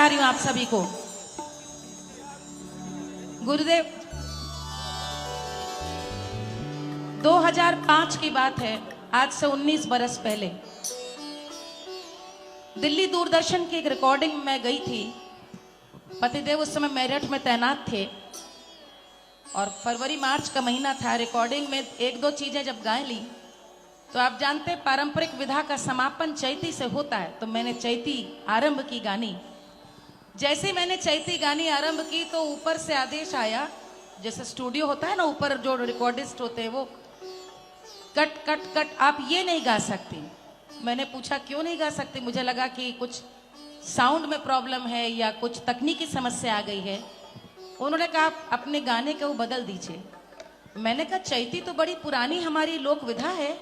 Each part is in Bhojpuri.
रही हूं आप सभी को। गुरुदेव 2005 की बात है, आज से 19 बरस पहले दिल्ली दूरदर्शन की एक रिकॉर्डिंग में गई थी। पतिदेव उस समय मेरठ में तैनात थे और फरवरी मार्च का महीना था। रिकॉर्डिंग में एक दो चीजें जब गा ली तो आप जानते हैं पारंपरिक विधा का समापन चैती से होता है, तो मैंने चैती आरंभ की गानी। जैसे मैंने चैती गानी आरंभ की तो ऊपर से आदेश आया, जैसे स्टूडियो होता है ना, ऊपर जो रिकॉर्डिस्ट होते हैं वो कट कट कट, आप ये नहीं गा सकती। मैंने पूछा क्यों नहीं गा सकती, मुझे लगा कि कुछ साउंड में प्रॉब्लम है या कुछ तकनीकी समस्या आ गई है। उन्होंने कहा आप अपने गाने को बदल दीजिए। मैंने कहा चैती तो बड़ी पुरानी हमारी लोक विधा है,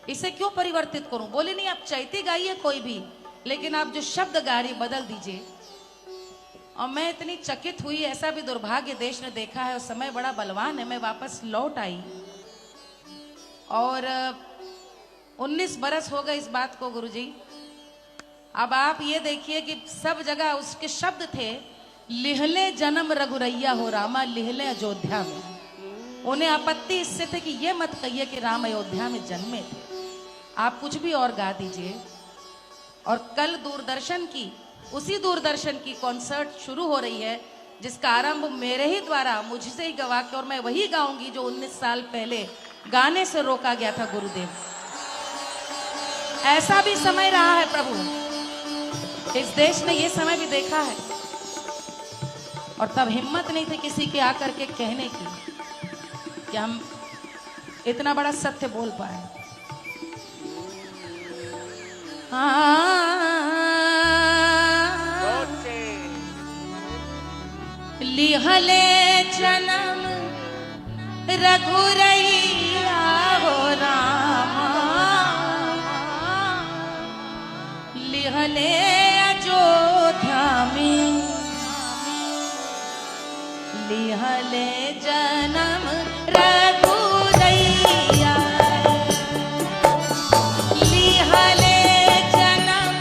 इसे क्यों परिवर्तित करूं। बोले नहीं आप चैती गाइए कोई भी, लेकिन आप जो शब्द गा रही बदल दीजिए। और मैं इतनी चकित हुई, ऐसा भी दुर्भाग्य देश ने देखा है, उस समय बड़ा बलवान है। मैं वापस लौट आई और 19 बरस हो गए इस बात को गुरुजी। अब आप ये देखिए कि सब जगह उसके शब्द थे, लिहले जन्म रघुरैया हो रामा, लिहले अयोध्या में। उन्हें आपत्ति इससे थे कि ये मत कहिए कि राम अयोध्या में जन्मे थे, आप कुछ भी और गा दीजिए। और कल दूरदर्शन की, उसी दूरदर्शन की कॉन्सर्ट शुरू हो रही है, जिसका आरंभ मेरे ही द्वारा मुझसे ही गवा के, और मैं वही गाऊंगी जो 19 साल पहले गाने से रोका गया था गुरुदेव। ऐसा भी समय रहा है प्रभु, इस देश ने ये समय भी देखा है। और तब हिम्मत नहीं थी किसी के आकर के कहने की कि हम इतना बड़ा सत्य बोल पाए। लिहले जन्म रघुरैया हो रामा, लिहले अयोध्या में, लिहले जन्म रघुरैया, लिहले जन्म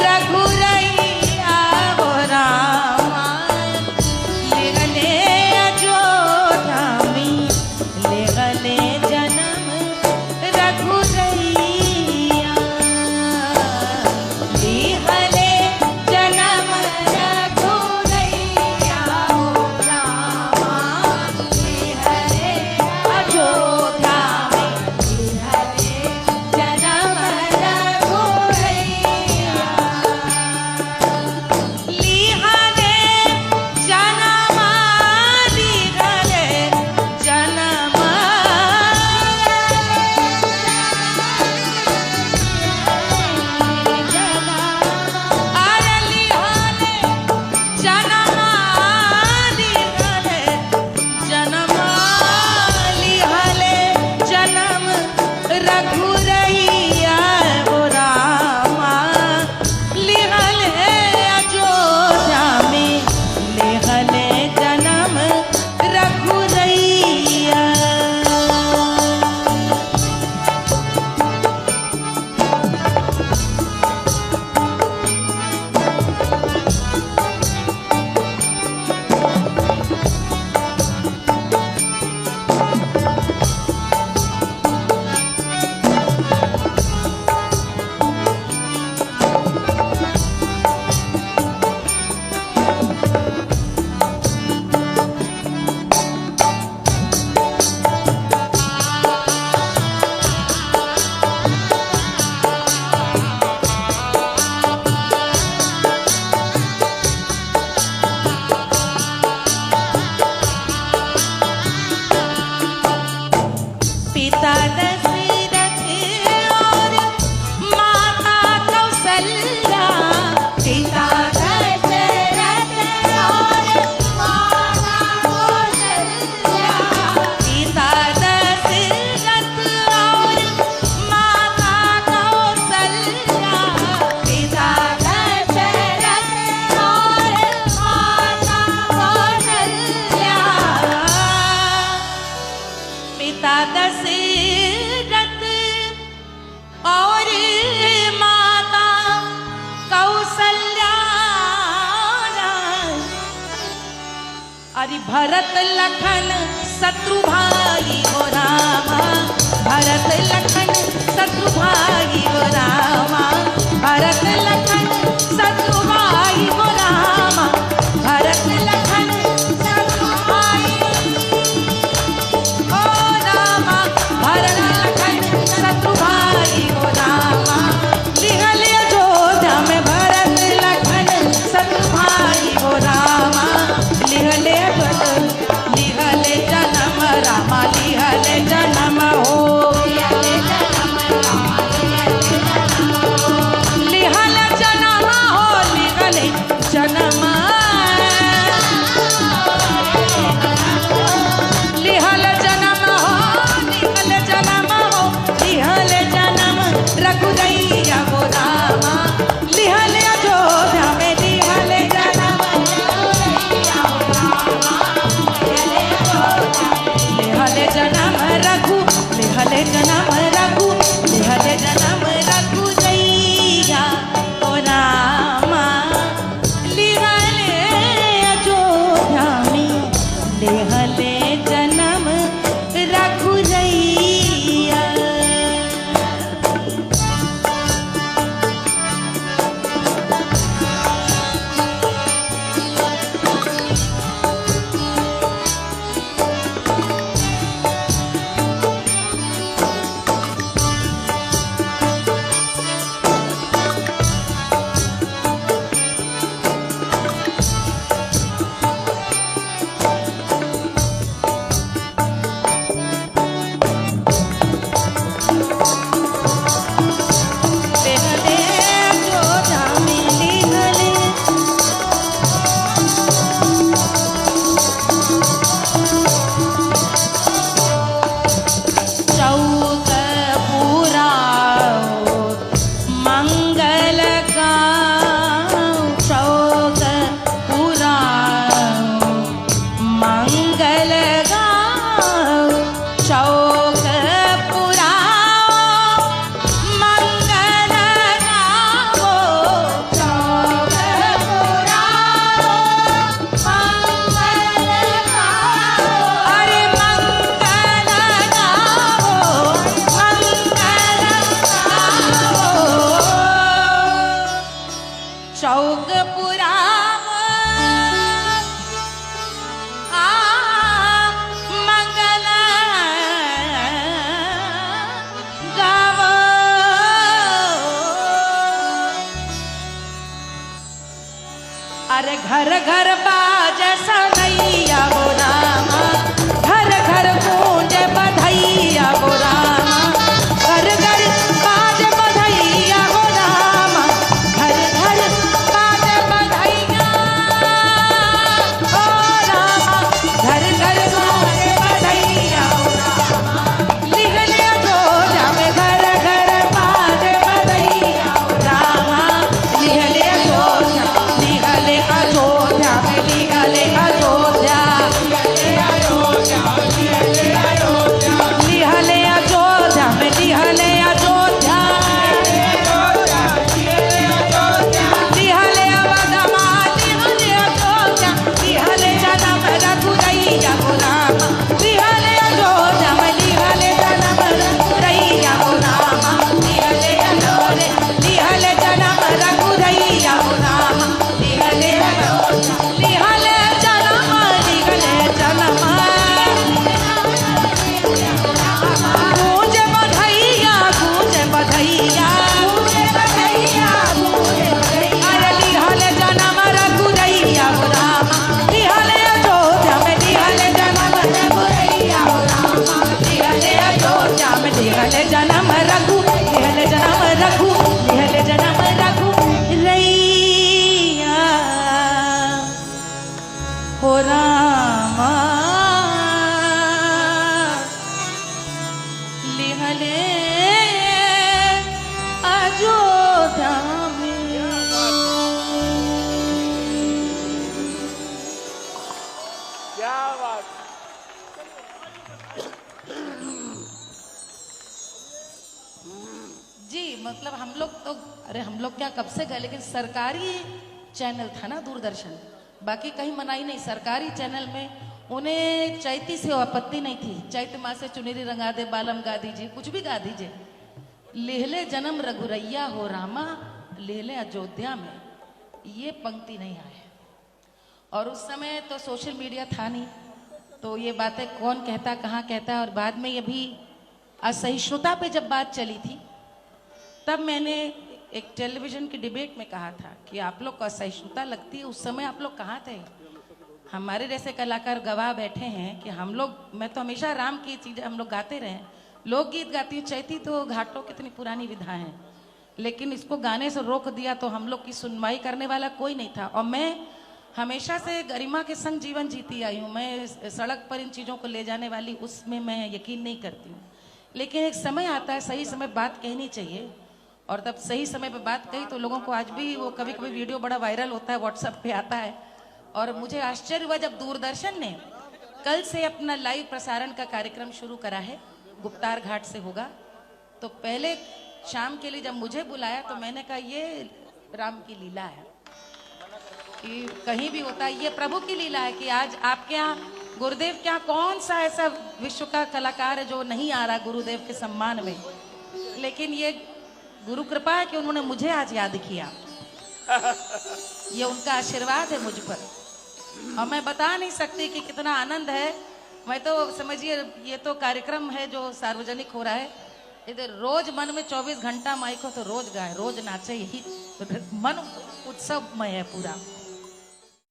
रघुरैया हो रामा, लिहले अयोध्या में, लिहले जन्म रघुरैया, लिहले जन्म रघुरैया हो रामा, लिहले अयोध्या में, लिहले जन्म रघुरैया, लिहले जन्म, लिहले जन्म, अरे लिहले जन्म, लिहले जन्म, लिहले जन्म रघुरैया हो रामा, लिहले अयोध्या में, लिहले जन्म रघुरैया। पिता दशरथ और माता कौशल्या, पिता दशरथ और माता कौशल्या, पिता दशरथ और माता कौशल्या, पिता दशरथ और माता कौशल्या, पिता दशरथ भरत लखन शत्रु भाई हो रामा, भरत लखन शत्रु भाई हो रामा, भरत लखन शत्रु भाई हो रामा, भरत लखन शत्रु भाई हो रामा, भरत लखन शत्रु भाई हो रामा, लिहल अयोध्या में भरत लखन शत्रु भाई हो रामा, लिहले जन्म रामा, लिहले जन्म हो, लिहले जन्म हो, लिहले जन्म, लिहले जन्म हो, लिहले जन्म हो, लिहले जन्म रघुदैया हो रामा, लिहले अयोध्या में लिहले जन्म लिहले जन्म रघु, लिहले जन्म रघु, लिहले जन्म रघुदैया हो रामा, लिहले अयोध्या में लिहले जन्म रघुदैया। अरे घर घर बाज सनैया हो रामा, घर घर गूंज बधैया हो रामा, घर घर बाज बधैया हो रामा, घर घर बाज बधैया हो रामा, घर घर गूंज बधैया हो रामा, लिहले अयोध्या में घर घर बाज बधैया हो रामा, लिहले अयोध्या, लिहले अयोध्या में लिहले अयोध्या, लिहले अयोध्या में लिहले अयोध्या में लिहले अयोध्या, लिहले अवधमा लिहले अयोध्या, लिहले जन्म रघुदैया हो रामा, लिहले अयोध्या में लिहले जन्म रघुदैया हो रामा, लिहले अयोध्या, लिहले जन्म रघुदैया हो रामा, लिहले अयोध्या, लिहले जन्म, लिहले जन्म, गूंज बधैया, गूंज बधैया, अरे लिहले जन्म रघुदैया हो रामा, लिहले अयोध्या में लिहले जन्म रघुदैया हो रामा, लिहले अयोध्या में लिहले जन्म रघु, लिहले जन्म रघु, लिहले जन्म रघु रैया हो रामा, लिहले अयोध्या में। क्या बात। जी मतलब हम लोग तो, अरे हम लोग क्या कब से गए, लेकिन सरकारी चैनल था ना दूरदर्शन, बाकी कहीं मनाही नहीं, सरकारी चैनल में उन्हें चैती से आपत्ति नहीं थी। चैत माँ से चुनरी रंगा दे बालम गा दीजिए, कुछ भी गा दीजिए। लेहले जन्म रघुरैया हो रामा, लेहले अयोध्या में, ये पंक्ति नहीं आए। और उस समय तो सोशल मीडिया था नहीं, तो ये बातें कौन कहता कहाँ कहता। और बाद में ये भी असहिष्णुता पे जब बात चली थी, तब मैंने एक टेलीविजन की डिबेट में कहा था कि आप लोग को असहिष्णुता लगती है, उस समय आप लोग कहाँ थे। हमारे जैसे कलाकार गवाह बैठे हैं कि हम लोग, मैं तो हमेशा राम की चीजें हम लोग गाते रहे। लोकगीत गाती हूँ, चैती तो घाटों कितनी पुरानी विधा है, लेकिन इसको गाने से रोक दिया तो हम लोग की सुनवाई करने वाला कोई नहीं था। और मैं हमेशा से गरिमा के संग जीवन जीती आई हूँ। मैं सड़क पर इन चीज़ों को ले जाने वाली, उसमें मैं यकीन नहीं करती हूँ। लेकिन एक समय आता है, सही समय बात कहनी चाहिए, और तब सही समय पे बात कही तो लोगों को आज भी वो कभी कभी वीडियो बड़ा वायरल होता है, व्हाट्सएप पे आता है। और मुझे आश्चर्य हुआ जब दूरदर्शन ने कल से अपना लाइव प्रसारण का कार्यक्रम शुरू करा है, गुप्तार घाट से होगा। तो पहले शाम के लिए जब मुझे बुलाया तो मैंने कहा ये राम की लीला है कि कहीं भी होता है, ये प्रभु की लीला है कि आज आपके यहाँ गुरुदेव के यहाँ कौन सा ऐसा विश्व का कलाकार है जो नहीं आ रहा गुरुदेव के सम्मान में। लेकिन ये गुरु कृपा है कि उन्होंने मुझे आज याद किया, ये उनका आशीर्वाद है मुझ पर। और मैं बता नहीं सकती कि कितना आनंद है। मैं तो समझिए ये तो कार्यक्रम है जो सार्वजनिक हो रहा है, इधर रोज मन में 24 घंटा माइक हो तो रोज गाए, रोज नाचे, यही मन उत्सवमय है पूरा।